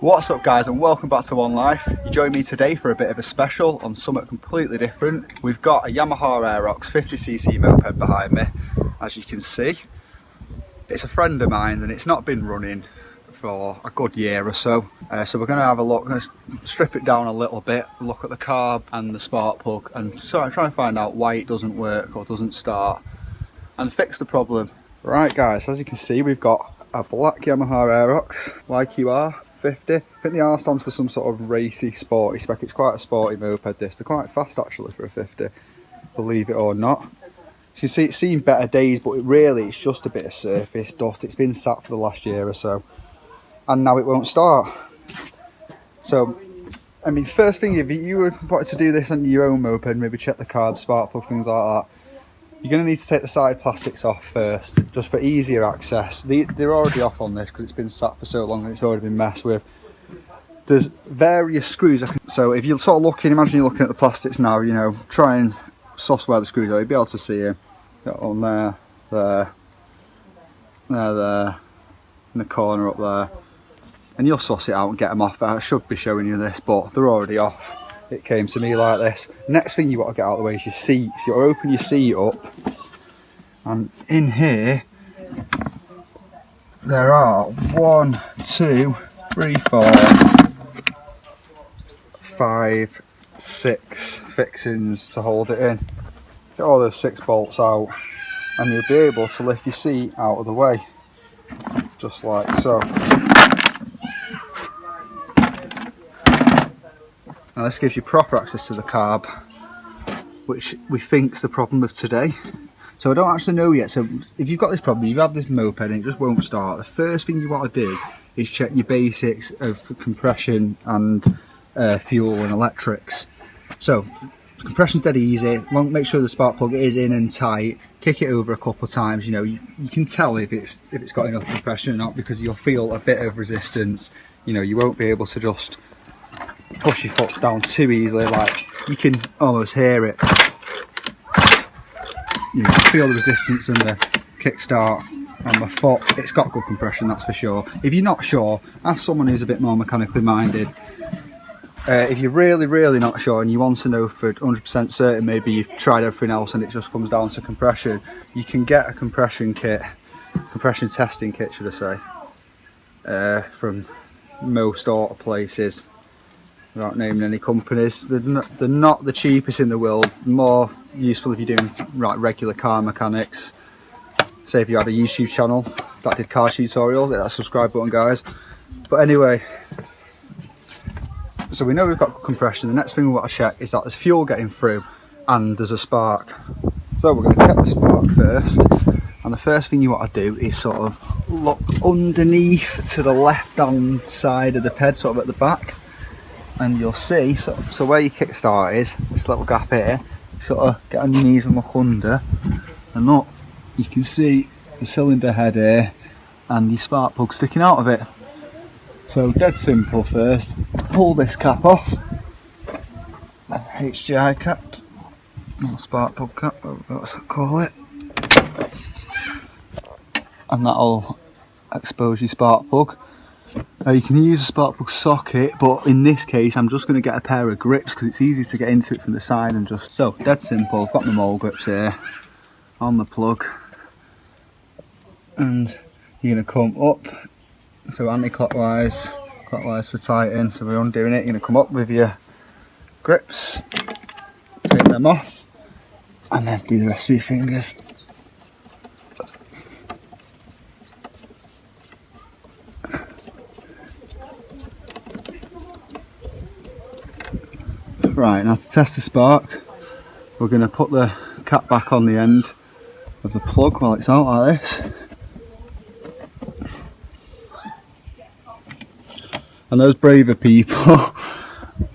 What's up guys, and welcome back to One Life. You join me today for a bit of a special on something completely different. We've got a Yamaha Aerox 50cc moped behind me, as you can see. It's a friend of mine and it's not been running for a good year or so. So we're going to have a look, going to strip it down a little bit, look at the carb and the spark plug and try and find out why it doesn't work or doesn't start and fix the problem. Right guys, as you can see, we've got a black Yamaha Aerox YQR 50. I think the R stands for some sort of racy, sporty spec. It's quite a sporty moped this. They're quite fast actually for a 50, believe it or not. You can see it's seen better days, but it's just a bit of surface dust. It's been sat for the last year or so, and now it won't start. So, I mean, first thing, if you wanted to do this on your own moped, maybe check the carb, spark plug, things like that, you're going to need to take the side plastics off first, just for easier access. They're already off on this because it's been sat for so long and it's already been messed with. There's various screws. So if you're sort of looking, imagine you're looking at the plastics now, you know, try and suss where the screws are. You'll be able to see them. Got one there, there, in the corner up there. And you'll suss it out and get them off. I should be showing you this, but they're already off. It came to me like this. Next thing you want to get out of the way is your seat. So you open your seat up, and in here there are 1, 2, 3, 4, 5, 6 fixings to hold it in. Get all those 6 bolts out and you'll be able to lift your seat out of the way, just like so. Now this gives you proper access to the carb, which we think's the problem of today. So I don't actually know yet. So if you've got this problem, you've had this moped and it just won't start, the first thing you want to do is check your basics of compression and fuel and electrics. So compression's dead easy. Make sure the spark plug is in and tight. Kick it over a couple of times. You know, you can tell if it's got enough compression or not, because you'll feel a bit of resistance. You know, you won't be able to just push your foot down too easily. Like, you can almost hear it. You know, feel the resistance and the kickstart on the foot. It's got good compression, that's for sure. If you're not sure, ask someone who's a bit more mechanically minded. If you're really not sure and you want to know for 100% certain, maybe you've tried everything else and it just comes down to compression, you can get a compression kit, compression testing kit should I say, from most auto places, without naming any companies. They're not the cheapest in the world, more useful if you're doing regular car mechanics. Say if you had a YouTube channel that did car tutorials, hit that subscribe button guys. But anyway, so we know we've got compression. The next thing we've got to check is that there's fuel getting through and there's a spark. So we're going to check the spark first, and the first thing you want to do is sort of look underneath to the left hand side of the ped, sort of at the back, and you'll see, so where your kickstart is, this little gap here, sort of get on your knees and look under, and look, you can see the cylinder head here and your spark plug sticking out of it. So dead simple, first pull this cap off, HGI cap, not spark plug cap, what's that call it, and that'll expose your spark plug. You can use a spark plug socket, but in this case I'm just going to get a pair of grips because it's easy to get into it from the side and just, so dead simple. I've got my mole grips here on the plug, and you're going to come up, so anti-clockwise, clockwise for tighten, so we're undoing it. You're going to come up with your grips, take them off, and then do the rest of your fingers. Right, now to test the spark, we're going to put the cap back on the end of the plug while it's out like this. And those braver people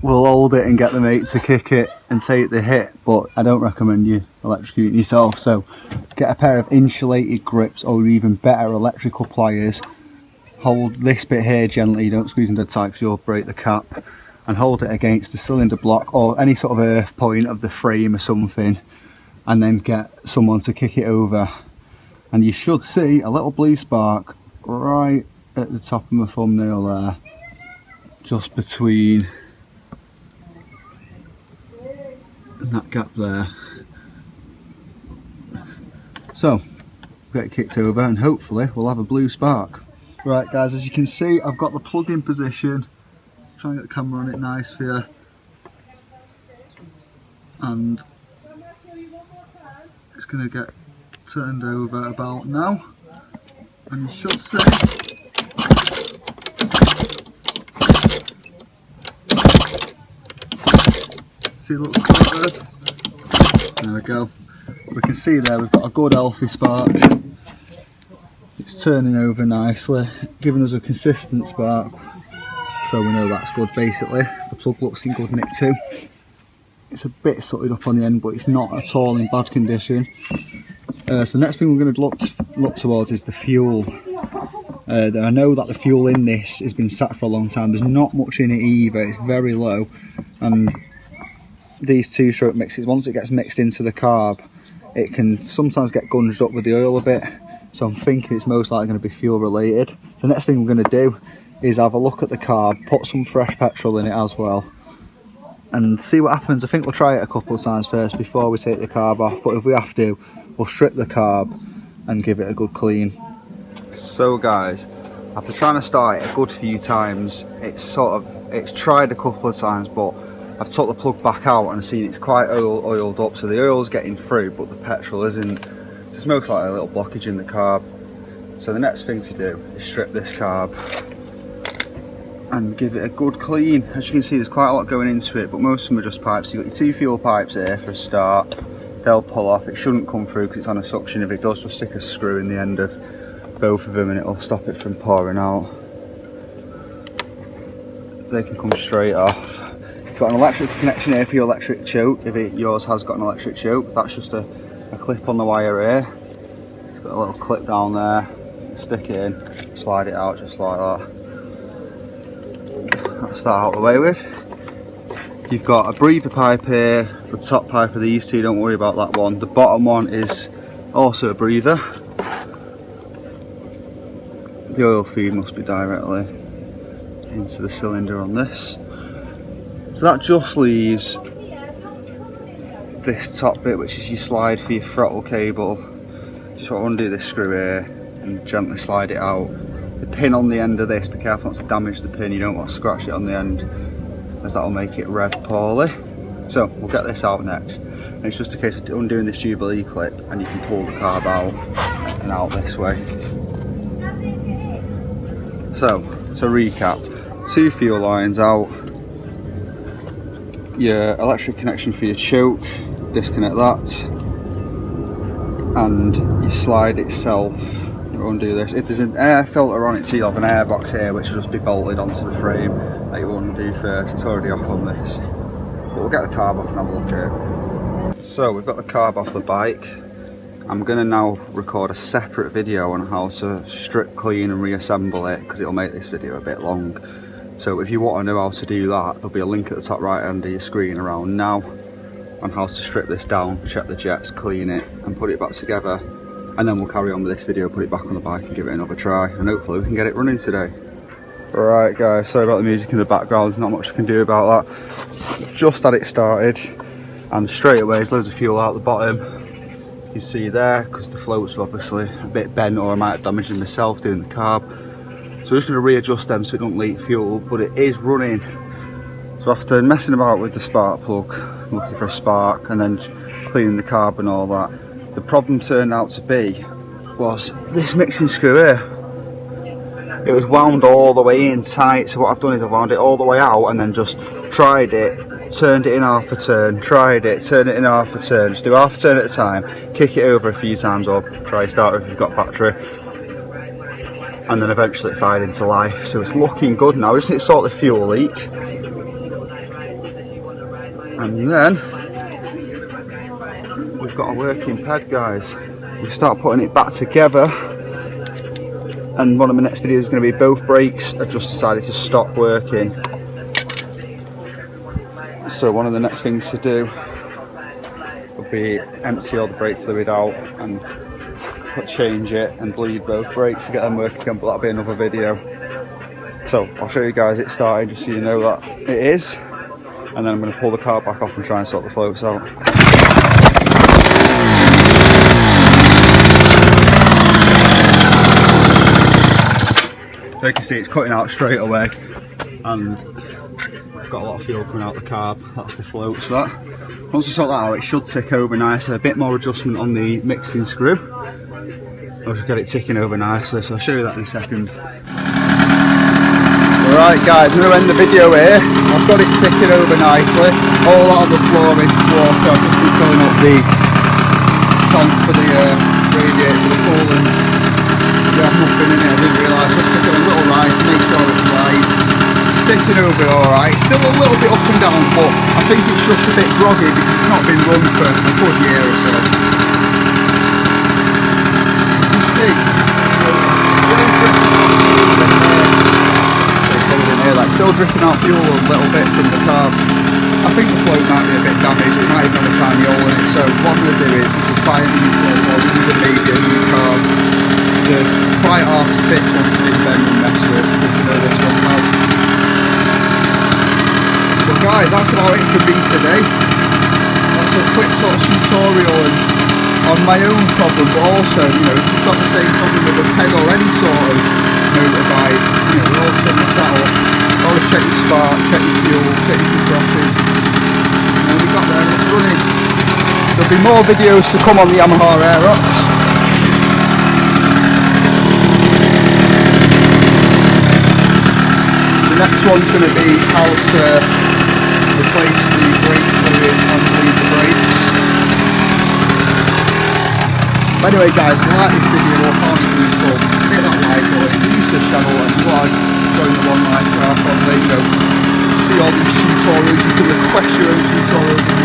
will hold it and get the mate to kick it and take the hit, but I don't recommend you electrocuting yourself. So get a pair of insulated grips, or even better, electrical pliers. Hold this bit here gently, don't squeeze them dead tight because you'll break the cap, and hold it against the cylinder block or any sort of earth point of the frame or something, and then get someone to kick it over, and you should see a little blue spark right at the top of my thumbnail there. just between that gap there. So get it kicked over and hopefully we'll have a blue spark. Right guys, as you can see, I've got the plug in position. Try and get the camera on it nice for you. And it's going to get turned over about now. And you should see. See a little spark there? There we go. We can see there we've got a good healthy spark. It's turning over nicely, giving us a consistent spark, so we know that's good basically. The plug looks in good nick too. It's a bit sooted up on the end, but it's not at all in bad condition. So the next thing we're going to look towards is the fuel. I know that the fuel in this has been sat for a long time. There's not much in it either, it's very low. And these two-stroke mixes, once it gets mixed into the carb, it can sometimes get gunged up with the oil a bit. So I'm thinking it's most likely going to be fuel related. So the next thing we're going to do is have a look at the carb, put some fresh petrol in it as well, and see what happens. I think we'll try it a couple of times first before we take the carb off, but if we have to, we'll strip the carb and give it a good clean. So guys, after trying to start it a good few times, it's tried a couple of times, but I've took the plug back out and I've seen it's quite oiled up, so the oil's getting through but the petrol isn't. It's most likely a little blockage in the carb. So the next thing to do is strip this carb and give it a good clean. As you can see, there's quite a lot going into it, but most of them are just pipes. You've got your two fuel pipes here for a start. They'll pull off. It shouldn't come through because it's on a suction. If it does, just stick a screw in the end of both of them and it'll stop it from pouring out. They can come straight off. You've got an electric connection here for your electric choke. If yours has got an electric choke, that's just a clip on the wire here. It's got a little clip down there. Stick it in, slide it out just like that. That's that out of the way with. You've got a breather pipe here, the top pipe of these two, don't worry about that one. The bottom one is also a breather. The oil feed must be directly into the cylinder on this. So that just leaves this top bit, which is your slide for your throttle cable. Just want to undo this screw here and gently slide it out. The pin on the end of this, be careful not to damage the pin, you don't want to scratch it on the end, as that will make it rev poorly. So we'll get this out next, and it's just a case of undoing this Jubilee clip and you can pull the carb out and out this way. So to recap, two fuel lines out, your electric connection for your choke, disconnect that, and your slide itself, undo this. If there's an air filter on it too, you have an air box here which will just be bolted onto the frame that you want to do first. It's already off on this, but we'll get the carb off and have a look at it. So we've got the carb off the bike. I'm going to now record a separate video on how to strip clean and reassemble it, because it'll make this video a bit long. So if you want to know how to do that, there'll be a link at the top right hand of your screen around now on how to strip this down, check the jets, clean it and put it back together, and then we'll carry on with this video, put it back on the bike and give it another try, and hopefully we can get it running today. Right guys, sorry about the music in the background, there's not much I can do about that. Just had it started and straight away there's loads of fuel out the bottom. You can see there, because the floats are obviously a bit bent, or I might have damaged them myself doing the carb. So we're just going to readjust them so it don't leak fuel, but it is running. So after messing about with the spark plug, looking for a spark and then cleaning the carb and all that, the problem turned out to be was this mixing screw here. It was wound all the way in tight, so what I've done is I've wound it all the way out and then just tried it, turned it in half a turn, tried it, turned it in half a turn, just do half a turn at a time, kick it over a few times or try start if you've got battery, and then eventually it fired into life. So it's looking good now. We just need to sort the fuel leak, and then we've got a working ped, guys. We start putting it back together, and one of my next videos is going to be both brakes. I've just decided to stop working, so one of the next things to do will be empty all the brake fluid out and change it and bleed both brakes to get them working again, but that'll be another video. So So I'll show you guys it starting just so you know that it is, and then I'm going to pull the carb back off and try and sort the floats out. So you can see it's cutting out straight away, and I've got a lot of fuel coming out the carb. That's the floats. That once we sort that out, it should tick over nicely. A bit more adjustment on the mixing screw. I'll just get it ticking over nicely, so I'll show you that in a second. Alright guys, I'm going to end the video here. I've got it ticking over nicely. All out of the floor is water. I've just been filling up the tank for the radiator for the coolant. Yeah, nothing in it, I didn't realise. Just took it a little ride to make sure it's right. It's ticking over alright. Still a little bit up and down, but I think it's just a bit groggy because it's not been run for a good year or so. You can see, still dripping out fuel a little bit from the carb. I think the float might be a bit damaged, it might even have a tiny hole in it, so what I'm going to do is just buy a new float, or maybe a new carb. They're quite hard to fix once they've been and messed up, if you know this one has. But guys, that's about it for me today. That's a quick sort of tutorial on my own problem, but also, you know, if you've got the same problem with a peg or any sort of motorbike, you know, we're all similar setup. Always check your spark, check your fuel, check your compressor. And we got there and it's running. There'll be more videos to come on the Yamaha Aerox. The next one's going to be how to replace the brake fluid and bleed the brakes. By the way guys, if you like this video or found it useful, hit that like button, use the channel, and if you want to join the One Life Car Club, there you go. See all these tutorials, you can request your own tutorials